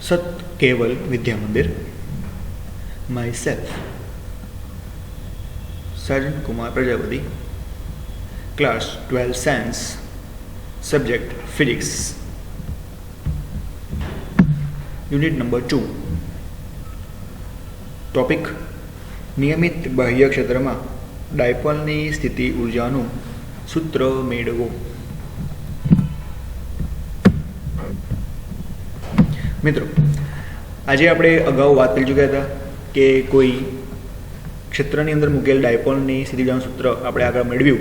सत केवल विद्या मंदिर। My self surgeon Kumar Prajapati, class 12 science, subject physics, unit number 2। Topic नियमित बाह्य क्षेत्र में डायपोलनी स्थिति ऊर्जाનું सूत्र मेळवो। मित्रों, आज आप अगाऊ बात कर चुका था कि कोई क्षेत्रनी अंदर मूकेल डायपोलनी स्थिति ऊर्जाનું सूत्र આપણે આગળ મેળવ્યું।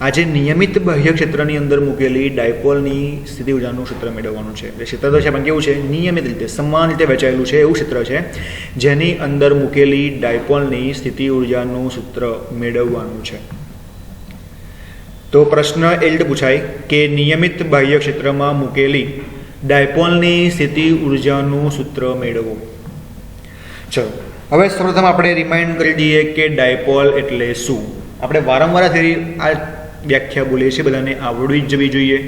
आज नियमित बाह्य क्षेत्रनी अंदर मूकेली डायपोलनी स्थिति ऊर्जाનું सूत्र મેળવવાનું છે। એટલે ક્ષેત્ર તો છે પણ કેવું છે, નિયમિત રીતે સમાન રીતે વહેંચાયેલું છે એવું ક્ષેત્ર છે જેની અંદર મૂકેલી डायपोलनी स्थिति ऊर्जाનું सूत्र મેળવવાનું છે। तो प्रश्न ए રીતે પૂછાય કે નિયમિત બાહ્ય ક્ષેત્રમાં મૂકેલી डायपोलनी स्थिति ऊर्जाનું सूत्र મેળવો। चलो હવે સૌપ્રથમ આપણે રિમાઇન્ડ કરી દઈએ કે ડાયપોલ એટલે શું। આપણે વારંવાર આ વ્યાખ્યા બોલીએ છીએ, બધાને આવડવી જ જવી જોઈએ।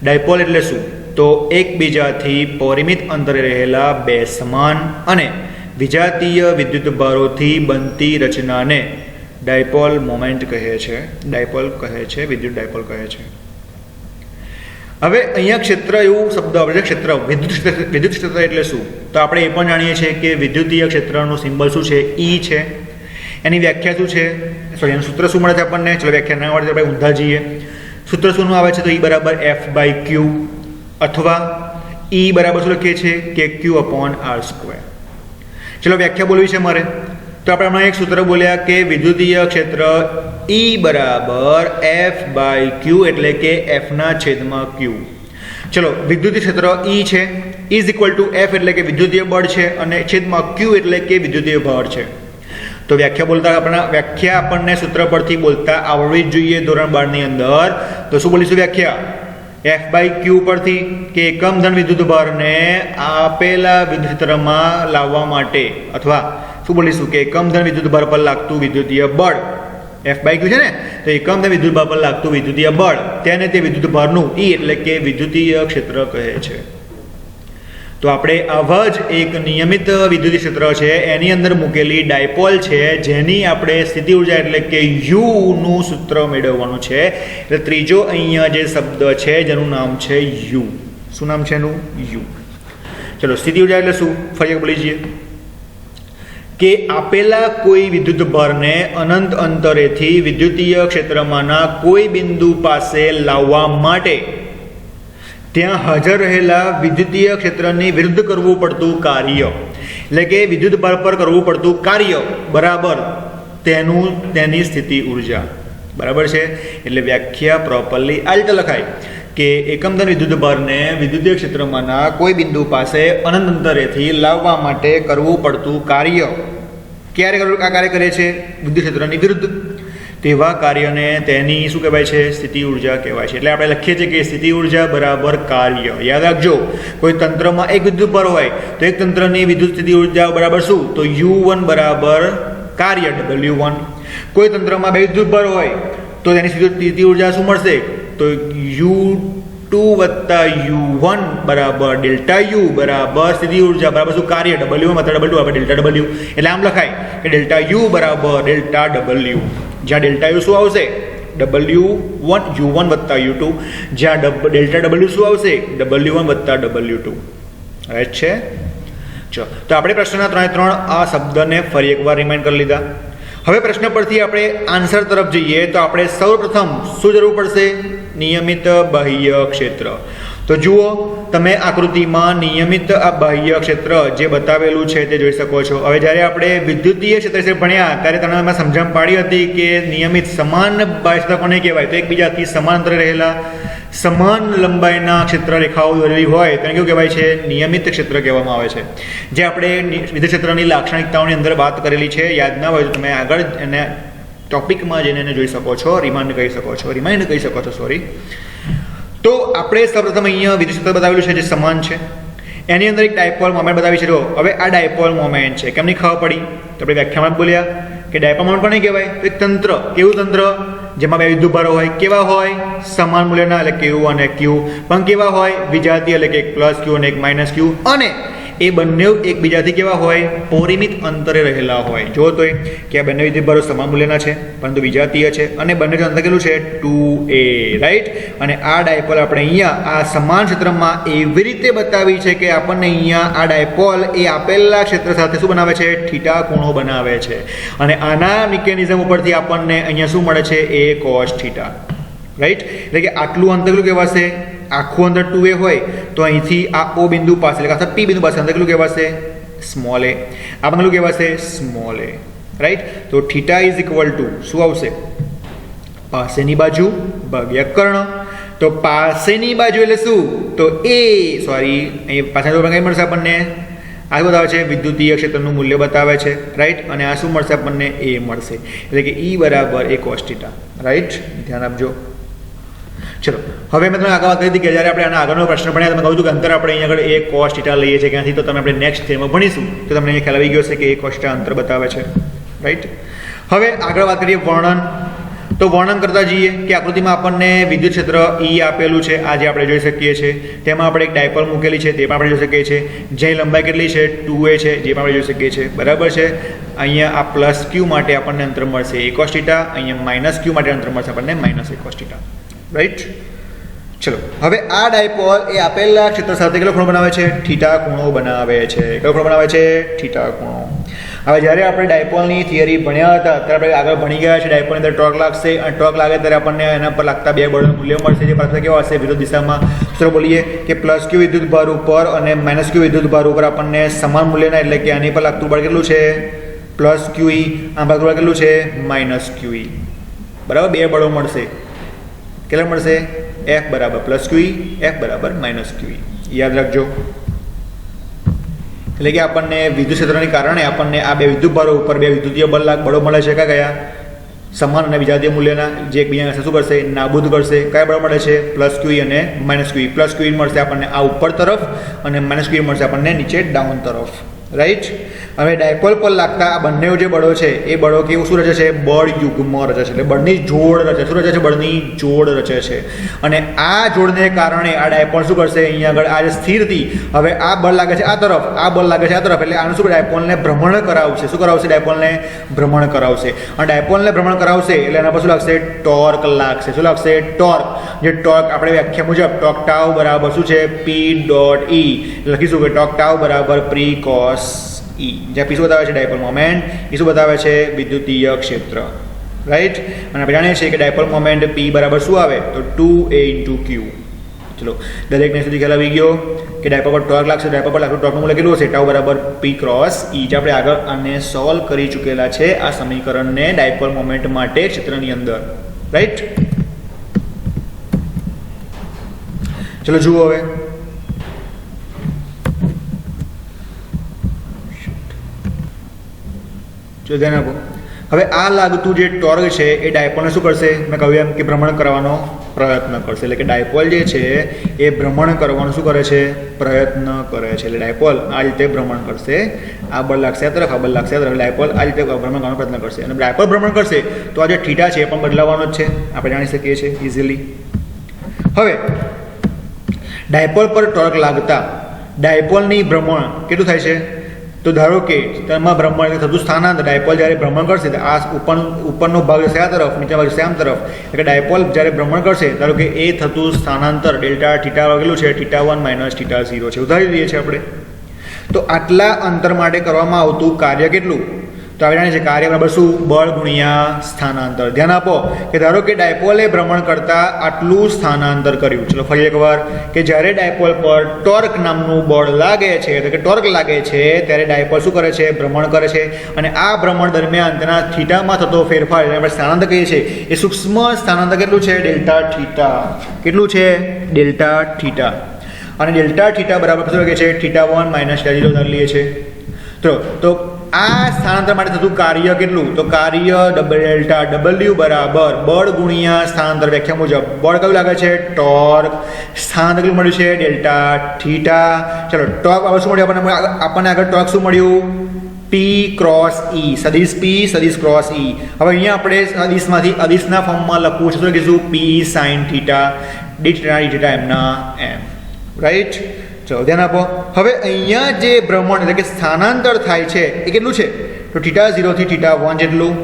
ડાયપોલ એટલે શું? તો એકબીજાથી પરિમિત અંતરે રહેલા બે સમાન અને વિજાતીય વિદ્યુત ભારોથી બનતી રચનાને ડાયપોલ મોમેન્ટ કહે છે। ડાયપોલ કહે છે, વિદ્યુત ડાયપોલ કહે છે। હવે અહીંયા ક્ષેત્ર એવું શબ્દ આપણે ક્ષેત્ર વિદ્યુત ક્ષેત્ર એટલે શું? તો આપણે એ પણ જાણીએ છીએ કે વિદ્યુતીય ક્ષેત્રનું સિમ્બલ શું છે? ઈ છે। એની વ્યાખ્યા શું છે? સોરી, એનું સૂત્ર શું મળે છે આપણને? ચલો વ્યાખ્યા ના આવડે તો આપણે ઊંધા જઈએ। સૂત્ર શું આવે છે? તો ઈ બરાબર F/Q અથવા ઈ બરાબર શું લખીએ છીએ કે Q/R²। ચલો વ્યાખ્યા બોલવી છે મારે, તો આપણે હમણાં એક સૂત્ર બોલ્યા કે વિદ્યુતીય ક્ષેત્ર E બરાબર F/Q એટલે કે F/Q। ચલો વિદ્યુતીય ક્ષેત્ર E છે, ઇઝ ઇક્વલ ટુ F એટલે કે વિદ્યુતીય બળ છે અને છેદમાં Q એટલે કે વિદ્યુતીય ભાર છે। તો વ્યાખ્યા બોલતા વ્યાખ્યા આપણને સૂત્ર પરથી બોલતા આવડવી જ જોઈએ ધોરણ 12 ની અંદર। તો શું બોલીશું વ્યાખ્યા? F/Q પરથી કે એકમ ધન વિદ્યુત ભારને આપેલા વિદ્યુત ક્ષેત્રમાં લાવવા માટે, અથવા શું બોલીશું કે એકમ ધન વિદ્યુત ભાર પર લાગતું વિદ્યુતીય બળ F/Q છે ને, તો એકમ ધન વિદ્યુત ભાર પર લાગતું વિદ્યુતીય બળ તેને તે વિદ્યુત ભારનું E એટલે કે વિદ્યુતીય ક્ષેત્ર કહે છે। તો આપણે આવા જ એક નિયમિત વિદ્યુતીય ક્ષેત્ર છે એની અંદર મૂકેલી ડાયપોલ છે જેની આપણે સ્થિતિ ઊર્જા એટલે કે U નું સૂત્ર મેળવવાનું છે। એટલે ત્રીજો અહીંયા જે શબ્દ છે જેનું નામ છે U। શું નામ છે એનું? U। ચલો સ્થિતિ ઊર્જા એટલે શું ફરી એક બોલી જઈએ કે આપેલા કોઈ વિદ્યુત ભારને અનંત અંતરેથી વિદ્યુતીય ક્ષેત્રમાંના કોઈ બિંદુ પાસે લાવવા માટે ત્યાં હાજર રહેલા વિદ્યુતીય ક્ષેત્રની વિરુદ્ધ કરવું પડતું કાર્ય, એટલે કે વિદ્યુત ભાર પર કરવું પડતું કાર્ય બરાબર તેની સ્થિતિ ઉર્જા બરાબર છે। એટલે વ્યાખ્યા પ્રોપરલી આ રીતે લખાય કે એકમ ધન વિદ્યુત ભારને વિદ્યુતીય ક્ષેત્રમાંના કોઈ બિંદુ પાસે અનંત અંતરેથી લાવવા માટે કરવું પડતું કાર્ય ક્યારે આ કાર્ય કરે છે? વિદ્યુત ક્ષેત્રની વિરુદ્ધ। તેવા કાર્યને તેની શું કહેવાય છે? સ્થિતિ ઊર્જા કહેવાય છે। એટલે આપણે લખીએ છીએ કે સ્થિતિ ઊર્જા બરાબર કાર્ય। યાદ રાખજો, કોઈ તંત્રમાં એક વિદ્યુત ભાર હોય તો એક તંત્રની વિદ્યુત સ્થિતિ ઊર્જા બરાબર શું? તો U1 બરાબર કાર્ય W1। કોઈ તંત્રમાં બે વિદ્યુત ભાર હોય તો તેની સ્થિતિ ઊર્જા શું મળશે? તો U2 વત્તા U1 બરાબર ડેલ્ટા U બરાબર સ્થિતિ ઊર્જા બરાબર શું? કાર્ય W1 વત્તા W બરાબર ડેલ્ટા W। એટલે આમ લખાય કે ડેલ્ટા U બરાબર ડેલ્ટા W, જ્યાં ડેલ્ટા U શું આવશે? W1 U1 વત્તા U2, જ્યાં ડેલ્ટા W શું આવશે? W1 વત્તા W2। રાઈટ છે? ચલો, તો આપણે પ્રશ્નના 3 આ શબ્દને ફરી એકવાર રિમાઇન્ડ કરી લીધા। હવે પ્રશ્ન પરથી આપણે આન્સર તરફ જઈએ તો આપણે સૌપ્રથમ શું જરૂર પડશે? નિયમિત બાહ્ય ક્ષેત્ર। તો જુઓ તમે આકૃતિમાં નિયમિત આ બાહ્ય ક્ષેત્ર જે બતાવેલું છે તે જોઈ શકો છો। હવે જ્યારે આપણે વિદ્યુતીય ક્ષેત્ર વિશે ભણ્યા ત્યારે તમને એમાં સમજણ પાડી હતી કે નિયમિત સમાન બાહ્ય ક્ષેત્ર કોને કહેવાય? તો એકબીજાથી સમાંતરે રહેલા સમાન લંબાઈના ક્ષેત્ર રેખાઓ દોરેલી હોય તેને કેવું કહેવાય છે? નિયમિત ક્ષેત્ર કહેવામાં આવે છે। જે આપણે વિદ્યુત ક્ષેત્રની લાક્ષણિકતાઓની અંદર વાત કરેલી છે, યાદ ના હોય તો તમે આગળ એને ટોપિકમાં જઈને એને જોઈ શકો છો, રિમાઇન્ડ કહી શકો છો સોરી। તો આપણે સૌપ્રથમ અહીંયા વિદ્યુત ક્ષેત્ર બતાવેલું છે જે સમાન છે, એની અંદર એક ડાયપોલ મોમેન્ટ બતાવી છે। હવે આ ડાયપોલ મોમેન્ટ છે કેમની ખબર પડી? તો આપણે વ્યાખ્યામાં બોલ્યા કે ડાયપોલ મોમેન્ટ કોને કહેવાય? તો એક તંત્ર, કેવું તંત્ર? જેમાં બે વિદ્યુત ભારો હોય, કેવા હોય? સમાન મૂલ્યના એટલે Q અને Q, પણ કેવા હોય? વિજાતીય એટલે કે એક પ્લસ Q અને એક માઇનસ Q, અને એ બંને એકબીજાથી કેવા હોય? પરિમિત અંતરે રહેલા હોય. જો તો કે આ બંને વિદ્યુતભારો સમાન મૂલ્યના છે પરંતુ વિજાતીય છે અને બંને અંતર કેટલું છે? 2a, right. અને આ ડાયપોલ આપણે અહીંયા આ સમાન ક્ષેત્રમાં એવી રીતે બતાવી છે કે આપણને અહીંયા આ ડાયપોલ એ આપેલા ક્ષેત્ર સાથે શું બનાવે છે? થીટા ખૂણો બનાવે છે. અને આના મિકેનિઝમ ઉપરથી આપણને અહીંયા શું મળે છે? a cos theta, right. એટલે કે આટલું અંતર કેટલું કહેવાશે? આખું અંતર 2a હોય તો અહીંથી આ o બિંદુ પાસે એટલે કે p બિંદુ પાસે અંતર કેટલું કહેવાશે? Small a. આ પણ કેટલું કહેવાશે? Small a, right. તો થીટા ઇઝ ઇક્વલ ટુ શું આવશે? પાસેની બાજુ ભાગ્યા કર્ણ. તો પાસેની બાજુ એટલે શું? તો a, સોરી, અહીં પાછળ કઈ મળશે આપણને? આ શું બતાવે છે? વિદ્યુતીય ક્ષેત્રનું મૂલ્ય બતાવે છે, રાઈટ. અને આ શું મળશે આપણને? a મળશે. એટલે કે E બરાબર a cos થીટા, રાઈટ. ધ્યાન આપજો. ચલો હવે મેં તમને આગળ વાત કરી હતી કે જ્યારે આપણે આના આગળનો પ્રશ્ન ભણ્યા તમે કહું હતું કે અંતર આપણે અહીંયા આગળ a cos થીટા લઈએ છીએ ક્યાંથી, તો તમે આપણે નેક્સ્ટ થિયરમાં ભણીશું તો તમને અહીંયા ખ્યાલ આવી ગયો છે કે a cos થીટા અંતર બતાવે છે, રાઈટ. હવે આગળ વાત કરીએ વર્ણન. તો વર્ણન કરતા જઈએ કે આકૃતિમાં આપણને વિદ્યુત ક્ષેત્ર E આપેલું છે, આ જે આપણે જોઈ શકીએ છીએ. તેમાં આપણે એક ડાયપોલ મૂકેલી છે, તે પણ આપણે જોઈ શકીએ છીએ. જેની લંબાઈ કેટલી છે? 2a છે, જે પણ આપણે જોઈ શકીએ છીએ, બરાબર છે. અહીંયા આ પ્લસ q માટે આપણને અંતર મળશે a cos થીટા, અહીંયા માઇનસ q માટે અંતર મળશે આપણને minus a cos theta, right. ચલો હવે આ ડાયપોલ એ આપેલા ક્ષેત્ર સાથે કેટલો ખૂણો બનાવે છે? થીટા ખૂણો બનાવે છે. કયો ખૂણો બનાવે છે? થીટા ખૂણો. હવે જ્યારે આપણે ડાયપોલની થિયરી ભણ્યા હતા ત્યારે આપણે આગળ ભણી ગયા છે ડાયપોલની અંદર ટોર્ક લાગશે અને ટોર્ક લાગે ત્યારે આપણને એના પર લાગતા બે બળનું મૂલ્ય મળશે, જે પાછળ કેવા હશે? વિરુદ્ધ દિશામાં. સૂત્ર બોલીએ કે પ્લસ q વિદ્યુત ભાર ઉપર અને માઇનસ q વિદ્યુત ભાર ઉપર આપણને સમાન મૂલ્યના, એટલે કે આની પર લાગતું બળ કેટલું છે? Plus qe. આ પર બળ કેટલું છે? માઇનસ qe, બરાબર. બે બળો મળશે. કેટલા મળશે? F બરાબર પ્લસ qe, F બરાબર માઇનસ qe. યાદ રાખજો. એટલે કે આપણને વિદ્યુત ક્ષેત્રને કારણે આપણને આ બે વિદ્યુતભારો ઉપર બે વિદ્યુતીય બળો મળે છે. કયા? સમાન અને વિજાતીય મૂલ્યના, જે એકબીજાને શું કરશે? નાબૂદ કરશે. કયા બળ મળે છે? પ્લસ qe અને માઇનસ qe. પ્લસ qe મળશે આપણને આ ઉપર તરફ અને માઇનસ qe મળશે આપણને નીચે ડાઉન તરફ, રાઈટ. હવે ડાયપોલ પર લાગતા આ બંને જે બળો છે એ બળો કેવું શું રચે છે? બળ યુગ્મ રચે છે. એટલે બળની જોડ રચે. શું રચે છે? બળની જોડ રચે છે. અને આ જોડને કારણે આ ડાયપોલ શું કરશે? અહીંયા આગળ આ જે સ્થિર હતી, હવે આ બળ લાગે છે આ તરફ, આ બળ લાગે છે આ તરફ, એટલે આનું શું? ડાયપોલને ભ્રમણ કરાવશે. શું કરાવશે? ડાયપોલને ભ્રમણ કરાવશે. અને ડાયપોલને ભ્રમણ કરાવશે એટલે એના પર શું લાગશે? ટોર્ક લાગશે. શું લાગશે? ટોર્ક. જે ટોર્ક આપણે વ્યાખ્યા મુજબ ટોર્ક ટાઉ બરાબર શું છે? p dot e. લખીશું કે ટોર્ક ટાઉ બરાબર પ્રી કોસ E. જ્યાં P શું બતાવે છે? Dipole moment. એ શું બતાવે છે? વિદ્યુતીય ક્ષેત્ર, રાઈટ. અને આપણે જાણીએ છીએ કે ડાયપોલ મોમેન્ટ P બરાબર શું આવે? તો 2a × q. ચલો દરેકને સુધી ખ્યાલ આવી ગયો કે ડાયપોલ પર ટોર્ક લાગશે. ડાયપોલ પર લાગતું ટોર્કનું મૂલ્ય કેટલું હશે? ટાઉ બરાબર p ક્રોસ E. જે આપણે આગળ આને સોલ્વ કરી ચૂકેલા છે આ સમીકરણને ડાયપોલ મોમેન્ટ માટે ક્ષેત્રની અંદર, રાઈટ. ચલો જુઓ હવે. જો ધ્યાન આપો. હવે આ લાગતું જે ટોર્ક છે એ ડાયપોલને શું કરશે? મેં કહ્યું એમ કે ભ્રમણ કરવાનો પ્રયત્ન કરશે. એટલે કે ડાયપોલ જે છે એ ભ્રમણ કરવાનો શું કરે છે? પ્રયત્ન કરે છે. એટલે ડાયપોલ આ રીતે ભ્રમણ કરશે. આ બળ લાગશે આ તરફ, આ બળ લાગશે આ તરફ. ડાયપોલ આ રીતે ભ્રમણ કરવાનો પ્રયત્ન કરશે. અને ડાયપોલ ભ્રમણ કરશે તો આ જે થીટા છે એ પણ બદલાવાનો જ છે, આપણે જાણી શકીએ છીએ ઇઝીલી. હવે ડાયપોલ પર ટોર્ક લાગતા ડાયપોલની ભ્રમણ કેટલું થાય છે? તો ધારો કે તેમાં ભ્રમણ થતું સ્થાનાંતર, ડાયપોલ જ્યારે ભ્રમણ કરશે તો આ ઉપરનો ભાગ જશે આ તરફ, નીચેનો ભાગ જશે આમ તરફ. એટલે ડાયપોલ જ્યારે ભ્રમણ કરશે ધારો કે એ થતું સ્થાનાંતર ડેલ્ટા થીટા કેટલું છે? θ1 માઇનસ θ0 છે. ઉદાહરી દઈએ છીએ આપણે. તો આટલા અંતર માટે કરવામાં આવતું કાર્ય કેટલું? તો આપણે જાણીએ છીએ કાર્ય બરાબર શું? બળ ગુણ્યા સ્થાનાંતર. ધ્યાન આપો કે ધારો કે ડાયપોલે ભ્રમણ કરતા આટલું સ્થાનાંતર કર્યું. ચલો ફરી એકવાર કે જ્યારે ડાયપોલ પર ટોર્ક નામનું બળ લાગે છે, એટલે કે ટોર્ક લાગે છે, ત્યારે ડાયપોલ શું કરે છે? ભ્રમણ કરે છે. અને આ ભ્રમણ દરમિયાન તેના થીટામાં થતો ફેરફાર એટલે આપણે સ્થાનાંતર કહીએ છીએ એ સૂક્ષ્મ સ્થાનાંતર કેટલું છે? Delta theta. કેટલું છે? Delta theta. અને ડેલ્ટા થીટા બરાબર શું લાગે છે? θ1 માઇનસ θ0 ધારી લઈએ છીએ. તો આ સ્થાનાંતર માટે થતું કાર્ય કેટલું? તો કાર્ય ડેલ્ટા W બરાબર બળ ગુણ્યા સ્થાનાંતર. વ્યાખ્યા મુજબ બળ કયું લાગે છે? ટોર્ક. સ્થાનાંતર કેટલું મળ્યું છે? Delta theta. ચલો ટોર્ક હવે શું મળ્યું આપણને આગળ? ટોર્ક શું મળ્યું? P cross E. સદિશ P સદિશ ક્રોસ E. હવે અહીંયા આપણે સદિશમાંથી અદિશના ફોર્મમાં લખવું છે તો કીધું P sin θ d θ એમના એમ, રાઈટ. ચલો ધ્યાન આપો. હવે અહીંયા જે ભ્રમણ એટલે કે સ્થાનાંતર થાય છે એ કેટલું છે? તો θ0 થી θ1 જેટલું.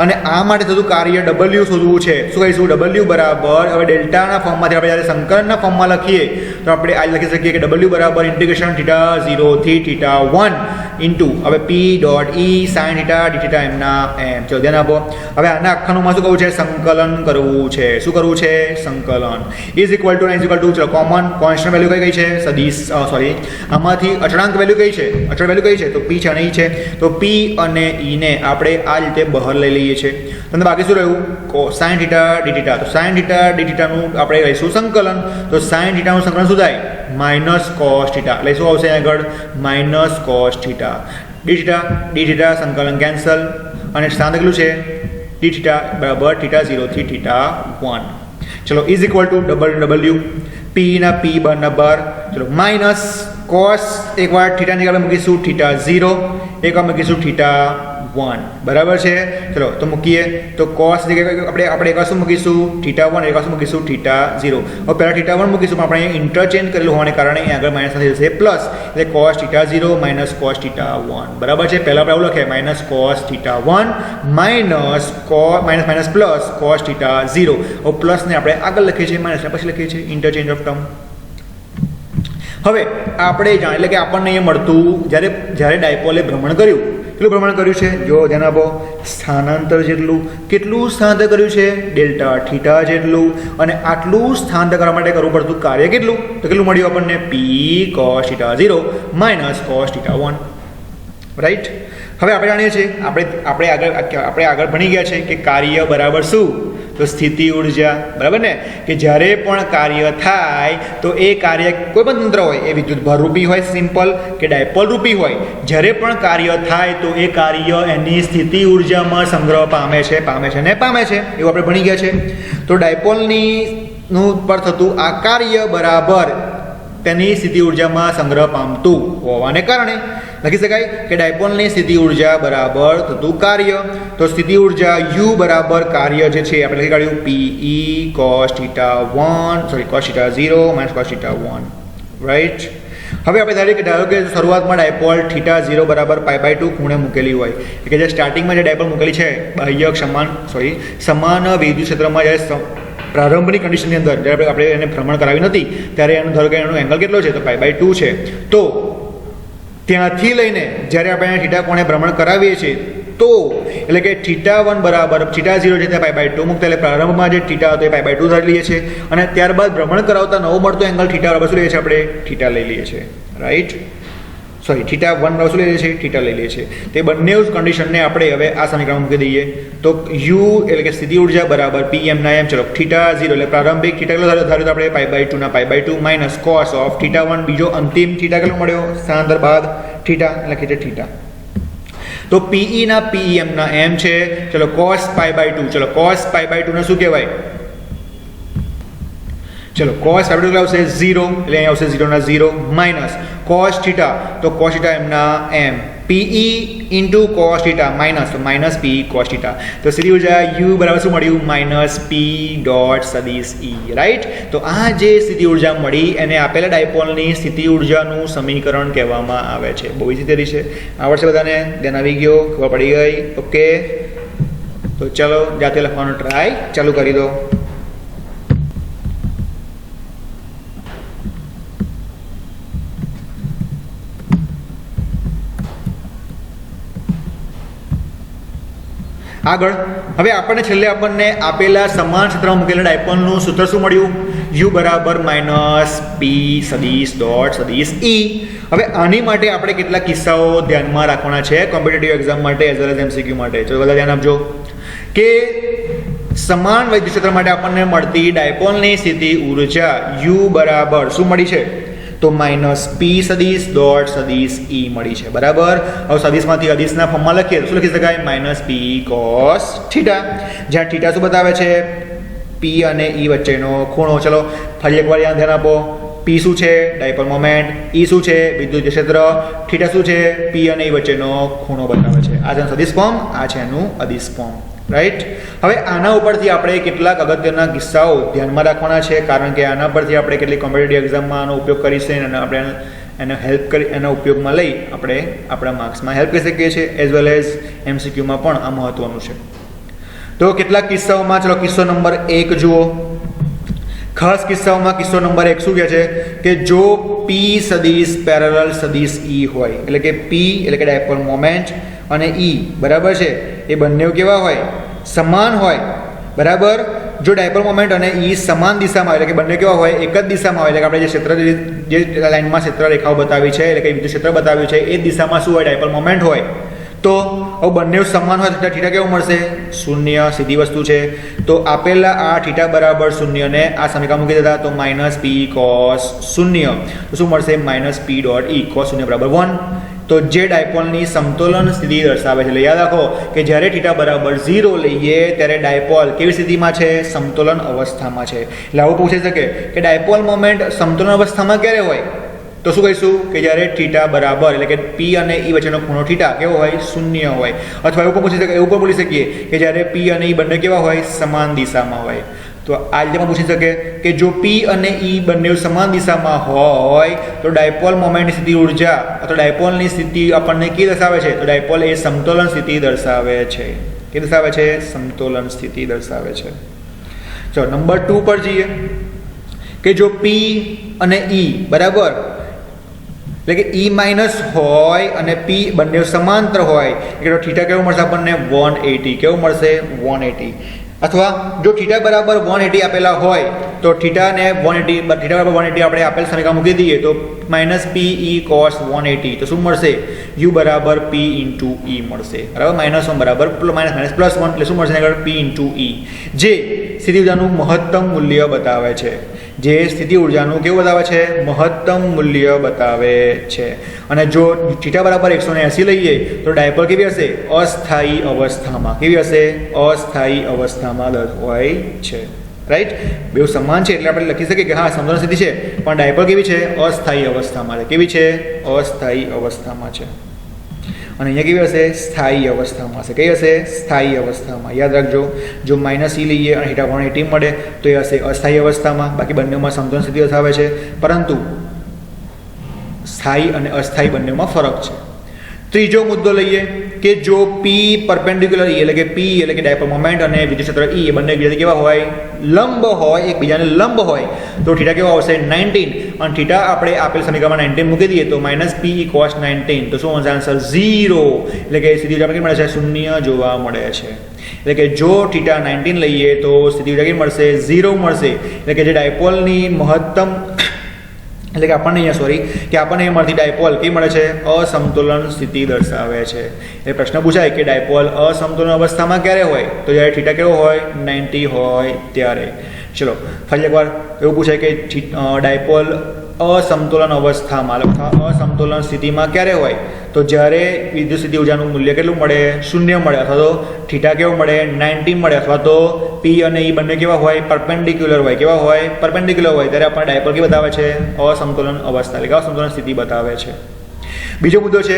અને આ માટે થતું કાર્ય W શોધવું છે. શું કહીશું? W બરાબર, હવે ડેલ્ટાના ફોર્મમાંથી આપણે જ્યારે સંકલનના ફોર્મમાં લખીએ તો આપણે આ લખી શકીએ કે W બરાબર ઇન્ટિગ્રેશન θ0 થી θ1 ઇન્ટુ હવે P dot E sin θ dθ એમના એમ. ચલો ધ્યાન આપો. હવે આના આખાનું માં શું કરવું છે? સંકલન કરવું છે. શું કરવું છે? સંકલન. ઇઝ ઇક્વલ ટુ ચલો કોમન કોન્સ્ટન્ટ વેલ્યુ કઈ છે? સદિશ આમાંથી અચળાંક વેલ્યુ કઈ છે? અચળ વેલ્યુ કઈ છે? તો P છે અને E છે. તો P અને E ને આપણે આ રીતે બહાર લઈ લઈએ છે. તમને બાકી શું રહ્યું? sin θ dθ. તો sin θ dθ નું આપણે લઈશું સંકલન. તો sin θ નું સંકલન શું થાય? Minus cos θ. એટલે શું આવશે આગળ? Minus cos θ. dθ સંકલન કેન્સલ અને સ્થાન કેટલું છે? dθ બરાબર θ0 થી θ1. ચલો is equal to W P ના P બરાબર ચલો માઇનસ cos એકવાર θ ની આપણે મૂકીશું θ0, એકવાર મૂકીશું θ1. બરાબર છે. ચલો તો મૂકીએ તો cos આપણે એકવાર શું મૂકીશું? θ1, એકવાર શું મૂકીશું? θ0. હવે પહેલાં θ1 મૂકીશું પણ આપણે ઇન્ટરચેન્જ કરેલું હોવાને કારણે અહીં આગળ માઇનસ થઈ જશે પ્લસ, એટલે cos θ0 માઇનસ cos θ1. બરાબર છે. પહેલાં આપણે આવું લખીએ minus cos θ1 minus plus cos θ0. હવે પ્લસને આપણે આગળ લખીએ છીએ, માઇનસને પછી લખીએ છીએ. Interchange of term. હવે આપણે જાણીએ એટલે કે આપણને અહીંયા મળતું જ્યારે ડાયપોલે ભ્રમણ કર્યું, કેટલું ભ્રમણ કર્યું છે? જો ધ્યાન આપો. સ્થાનાંતર જેટલું. કેટલું સ્થાનાંતર કર્યું છે? ડેલ્ટા થીટા જેટલું. અને આટલું સ્થાનાંતર કરવા માટે કરવું પડતું કાર્ય કેટલું? તો કેટલું મળ્યું આપણને? P cos θ0 minus cos θ1. Right. હવે આપણે જાણીએ છીએ આપણે આગળ ભણી ગયા છે કે કાર્ય બરાબર શું? તો સ્થિતિ ઉર્જા. બરાબર ને? કે જ્યારે પણ કાર્ય થાય તો એ કાર્ય કોઈ પણ તંત્ર હોય, એ વિદ્યુત ભારરૂપી હોય સિમ્પલ કે ડાયપોલ રૂપી હોય, જ્યારે પણ કાર્ય થાય તો એ કાર્ય એની સ્થિતિ ઉર્જામાં સંગ્રહ પામે છે એવું આપણે ભણી ગયા છે. તો ડાયપોલની પર થતું આ કાર્ય બરાબર તેની સ્થિતિ ઉર્જામાં સંગ્રહ પામતું હોવાને કારણે લખી શકાય કે ડાયપોલની સ્થિતિ ઉર્જા બરાબર થતું કાર્ય. તો સ્થિતિ ઉર્જા U બરાબર કાર્ય જે છે આપણે લખી કાઢ્યું PE cos θ0 minus cos θ1. Right. હવે આપણે ધારો કે શરૂઆતમાં ડાયપોલ θ0 બરાબર π/2 ખૂણે મૂકેલી હોય, કે જે સ્ટાર્ટિંગમાં જે ડાયપોલ મૂકેલી છે બાહ્યક સમાન વિદ્યુત ક્ષેત્રમાં જ્યારે પ્રારંભની કન્ડિશનની અંદર જ્યારે આપણે એને ભ્રમણ કરાવી નથી ત્યારે એનું ધારો કે એનો એંગલ કેટલો છે? તો π/2 છે. તો ત્યાંથી લઈને જ્યારે આપણે θ કોણે ભ્રમણ કરાવીએ છીએ તો એટલે કે θ1 બરાબર θ0 છે ત્યાં π/2 મૂકતા, એટલે પ્રારંભમાં જે θ હતો એ π/2 ધરી લઈએ છીએ અને ત્યારબાદ ભ્રમણ કરાવતા નવો મળતો એંગલ θ બરાબર શું લઈએ છીએ? આપણે θ લઈ લઈએ છીએ. રાઈટ. θ1 બરાબર શું લઈ લઈએ છીએ? θ લઈ લઈએ છીએ. તે બંને કન્ડિશનને આપણે હવે આ સમીકરણ મૂકી દઈએ તો U એટલે કે સ્થિતિ ઉર્જા બરાબર Pm ના એમ. ચલો θ0 એટલે પ્રારંભિક θ કેટલો ધાર્યો તો આપણે π/2 ના π/2 માઇનસ cos ઓફ θ1 બીજો અંતિમ θ કેટલો મળ્યો? સ્થાનાંતર બાદ θ લખીએ છીએ θ. તો PE ના Pm ના એમ છે. ચલો cos π/2. ચલો cos π/2 ને શું કહેવાય? ચલો cos π/2 આવશે 0, એટલે અહીં આવશે 0 ના 0 માઇનસ cos θ. તો cos θ એમના એમ. PE ઇન્ટુ cos θ માઇનસ તો માઇનસ P cos θ. તો સ્થિતિ ઉર્જા U બરાબર શું મળ્યું? માઇનસ P ડોટ સદિશ E. રાઈટ. તો આ જે સ્થિતિ ઉર્જા મળી એને આપેલા ડાયપોલની સ્થિતિ ઉર્જાનું સમીકરણ કહેવામાં આવે છે. બહુ ઇઝી થિયરી છે. આવડશે બધાને? ધ્યાન આવી ગયો? ખબર પડી ગઈ? ઓકે. તો ચલો જાતે લખવાનો ટ્રાય ચાલુ કરી દો. આગળ હવે છેલ્લે આપણને આપેલા સમાન ક્ષેત્રમાં મૂકેલા ડાયપોલનું સૂત્ર શું મળ્યું? U બરાબર માઇનસ P સદિશ ડોટ સદિશ E. હવે આની માટે આપણે કેટલાક કિસ્સાઓ ધ્યાનમાં રાખવાના છે કોમ્પિટિટિવ એક્ઝામ માટે એઝ વેલ એઝ MCQ માટે. ચલો બધા ધ્યાન આપજો કે સમાન વિદ્યુત ક્ષેત્ર માટે આપણને મળતી ડાયપોલની સ્થિતિ ઉર્જા U બરાબર શું મળી છે? તો માઇનસ P સદિશ ડોટ સદિશ E મળી છે. બરાબર. હવે સદિશમાંથી અદિશના ફોર્મમાં લખીએ તો શું લખી શકાય? Minus P cos θ. જ્યાં θ શું બતાવે છે? P અને E વચ્ચેનો ખૂણો. ચલો ફરી એકવાર ધ્યાન આપો. P શું છે? Dipole moment. E શું છે? વિદ્યુત ક્ષેત્ર. θ શું છે? P અને E વચ્ચેનો ખૂણો બતાવે છે. આ છે સદિશ ફોર્મ, આ છે એનું અદિશ ફોર્મ. રાઈટ. હવે આના ઉપરથી આપણે કેટલાક અગત્યના કિસ્સાઓ ધ્યાનમાં રાખવાના છે, કારણ કે આના પરથી આપણે કેટલીક કોમ્પિટિટિવ એક્ઝામમાં આનો ઉપયોગ કરીશું અને આપણે એને હેલ્પ કરી એના ઉપયોગમાં લઈ આપણે આપણા માર્ક્સમાં હેલ્પ કરી શકીએ છીએ, એઝ વેલ એઝ MCQમાં પણ આ મહત્વનું છે. તો કેટલાક કિસ્સાઓમાં ચલો કિસ્સો નંબર 1 જુઓ. ખાસ કિસ્સાઓમાં કિસ્સો નંબર 1 શું કહે છે કે જો P સદિશ પેરેલલ સદિશ E હોય, એટલે કે P એટલે કે ડાયપોલ મોમેન્ટ અને E બરાબર છે એ બંને કેવા હોય, સમાન હોય. બરાબર. જો ડાયપોલ મોમેન્ટ અને E સમાન દિશામાં એટલે કે બંને કેવા હોય, એક જ દિશામાં હોય, એટલે કે આપણે જે ક્ષેત્ર જે લાઈનમાં ક્ષેત્ર રેખાઓ બતાવી છે એટલે કે વિદ્યુત ક્ષેત્ર બતાવ્યું છે એ દિશામાં શું હોય, ડાયપોલ મોમેન્ટ હોય, તો હવે બંને સમાન હોય તો થીટા કેવું મળશે, શૂન્ય. સીધી વસ્તુ છે. તો આપેલા આ થીટા બરાબર શૂન્ય ને આ સમીકરણ મૂકી દેતા તો -p cos શૂન્ય, તો શું મળશે -p ડોટ E cos શૂન્ય બરાબર 1. તો જે ડાયપોલની સમતોલન સ્થિતિ દર્શાવે છે. એટલે યાદ રાખો કે જ્યારે થીટા બરાબર 0 લઈએ ત્યારે ડાયપોલ કેવી સ્થિતિમાં છે, સમતોલન અવસ્થામાં છે. એટલે આવું પૂછી શકે કે ડાયપોલ મોમેન્ટ સમતોલન અવસ્થામાં ક્યારે હોય, તો શું કહીશું કે જ્યારે થીટા બરાબર એટલે કે P અને E વચ્ચેનો ખૂણો થીટા કેવો હોય, શૂન્ય હોય. અથવા એવું પણ પૂછી શકે, એવું પણ બોલી શકીએ કે જ્યારે P અને E બંને કેવા હોય, સમાન દિશામાં હોય. તો આ રીતેમાં પૂછી શકે કે જો P અને E બંને સમાન દિશામાં હોય તો ડાયપોલ મોમેન્ટની સ્થિતિ ઉર્જા અથવા ડાયપોલની સ્થિતિ આપણને કેવી દર્શાવે છે, તો ડાયપોલ એ સમતોલન સ્થિતિ દર્શાવે છે. કે દર્શાવે છે, સમતોલન સ્થિતિ દર્શાવે છે. ચલો નંબર 2 પર જઈએ કે જો P અને E બરાબર એટલે કે E માઇનસ હોય અને P બંને સમાંતર હોય એટલે થીટા કેવું મળશે આપણને, 180. કેવું મળશે, 180. અથવા જો થીટા બરાબર 180 આપેલા હોય તો થીટાને 180 થીટા બરાબર 180 આપણે આપેલ સમીકરણ મૂકી દઈએ તો -pe cos 180, તો શું મળશે, u બરાબર p into e મળશે. બરાબર. -1 બરાબર +1 એટલે શું મળશે આગળ, p into e, જે સ્થિતિ ઉર્જાનું મહત્તમ મૂલ્ય બતાવે છે. જે સ્થિતિ ઉર્જાનું કેવું બતાવે છે, મહત્તમ મૂલ્ય બતાવે છે. અને જો થીટા બરાબર 180 લઈએ તો ડાયપોલ કેવી હશે, અસ્થાયી અવસ્થામાં. કેવી હશે, અસ્થાયી અવસ્થામાં હોય છે. રાઈટ. બેઉ સમાન છે એટલે આપણે લખી શકીએ કે હા સમતોલન સ્થિતિ છે, પણ ડાયપોલ કેવી છે, અસ્થાયી અવસ્થામાં છે. કેવી છે, અસ્થાયી અવસ્થામાં છે. અને અહીંયા કેવી હશે, સ્થાયી અવસ્થામાં હશે. કઈ હશે, સ્થાયી અવસ્થામાં. યાદ રાખજો, જો -e લઈએ અને થીટા 180 મળે તો એ હશે અસ્થાયી અવસ્થામાં. બાકી બંનેમાં સમતોલન સ્થિતિ દર્શાવે છે, પરંતુ સ્થાયી અને અસ્થાયી બંનેમાં ફરક છે. ત્રીજો મુદ્દો લઈએ કે જો P પરપેન્ડિક્યુલર E એટલે કે P એટલે કે ડાયપોલ મોમેન્ટ અને વિદ્યુત ક્ષેત્ર E એ બંને એકબીજાથી કેવા હોય, લંબ હોય, એકબીજાને લંબ હોય તો થીટા કેવો આવશે, 19. અને થીટા આપણે આપેલ સમીકરણમાં 19 મૂકી દઈએ તો -pe cos 19, તો શું આવશે આન્સર, 0. એટલે કે સ્થિતિ ઉર્જા કેટલી મળે છે, શૂન્ય જોવા મળે છે. એટલે કે જો થીટા 19 લઈએ તો સ્થિતિ ઉર્જા કેટલી મળશે, 0 મળશે. એટલે કે જે ડાયપોલની મહત્તમ એટલે કે આપણને અહીંયા કે આપણને અહીંયા મળતી ડાયપોલ કેવી મળે છે, અસમતોલન સ્થિતિ દર્શાવે છે. એ પ્રશ્ન પૂછાય કે ડાયપોલ અસમતોલન અવસ્થામાં ક્યારે હોય, તો જ્યારે થીટા કેવો હોય, 90 હોય ત્યારે. ચલો ફરી એકવાર એવું પૂછાય કે ડાયપોલ અસમતોલન અવસ્થામાં અથવા અસમતોલન સ્થિતિમાં ક્યારે હોય, તો જ્યારે વિદ્યુત સ્થિતિ ઉર્જાનું મૂલ્ય કેટલું મળે, શૂન્ય મળે, અથવા તો થીટા કેવું મળે, 90 મળે, અથવા તો P અને E બંને કેવા હોય, પરપેન્ડિક્યુલર હોય. કેવા હોય, પરપેન્ડિક્યુલર હોય, ત્યારે આપણને ડાયપોલ કેવી બતાવે છે, અસમતોલન અવસ્થા એટલે કે અસમતોલન સ્થિતિ બતાવે છે. બીજો મુદ્દો છે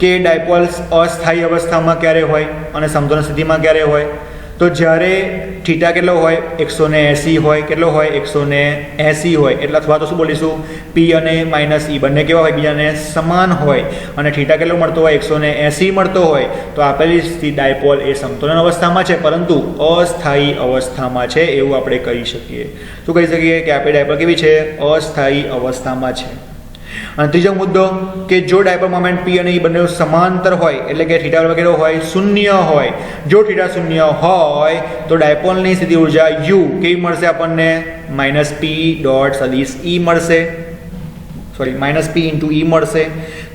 કે ડાયપોલ અસ્થાયી અવસ્થામાં ક્યારે હોય અને સમતોલન સ્થિતિમાં ક્યારે હોય, તો જ્યારે થીટા કેટલો હોય, 180 હોય. કેટલો હોય, 180 હોય. એટલે અથવા તો શું બોલીશું, P અને -e બંને કેવા હોય, બીજાને સમાન હોય. અને થીટા કેટલો મળતો હોય, 180 મળતો હોય, તો આપેલી ડાયપોલ એ સમતોલન અવસ્થામાં છે, પરંતુ અસ્થાયી અવસ્થામાં છે એવું આપણે કહી શકીએ. શું કહી શકીએ કે આપણી ડાયપોલ કેવી છે, અસ્થાયી અવસ્થામાં છે. અને ત્રીજો મુદ્દો કે જો ડાયપોલ મોમેન્ટ P અને E બંને સમાંતર હોય એટલે કે થીટા બરાબર કેટલો હોય, શૂન્ય હોય. જો થીટા શૂન્ય હોય તો ડાયપોલની સ્થિતિ ઉર્જા u કેવી મળશે આપણને, -p ડોટ સદિશ E મળશે, -p into E મળશે.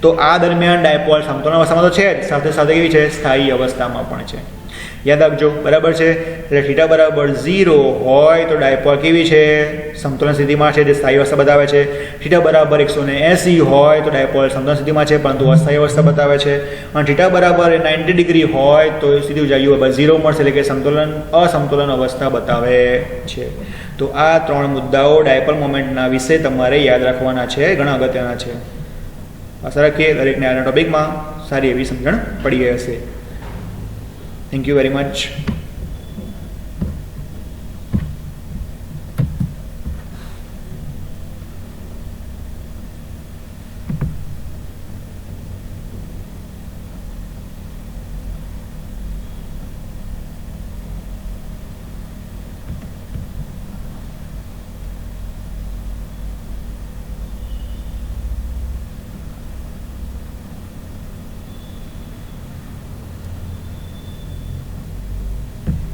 તો આ દરમિયાન ડાયપોલ સમતોલન અવસ્થામાં તો છે જ, સાથે સાથે કેવી છે, સ્થાયી અવસ્થામાં પણ છે. યાદ રાખજો, બરાબર છે. એટલે થીટા બરાબર 0 હોય તો ડાયપોલ કેવી છે, સમતોલન સ્થિતિમાં છે, જે સ્થાયી અવસ્થા બતાવે છે. થીટા બરાબર 180 હોય તો ડાયપોલ સમતોલન સ્થિતિમાં છે, પરંતુ અસ્થાયી અવસ્થા બતાવે છે. અને થીટા બરાબર 90 ડિગ્રી હોય તો સ્થિતિ ઉર્જા u બરાબર 0 મળશે, એટલે કે અસમતોલન અવસ્થા બતાવે છે. તો આ 3 મુદ્દાઓ ડાયપોલ મોમેન્ટના વિશે તમારે યાદ રાખવાના છે, ઘણા અગત્યના છે. આશા રાખીએ દરેકને આના ટોપિકમાં સારી એવી સમજણ પડી ગઈ હશે. Thank you very much.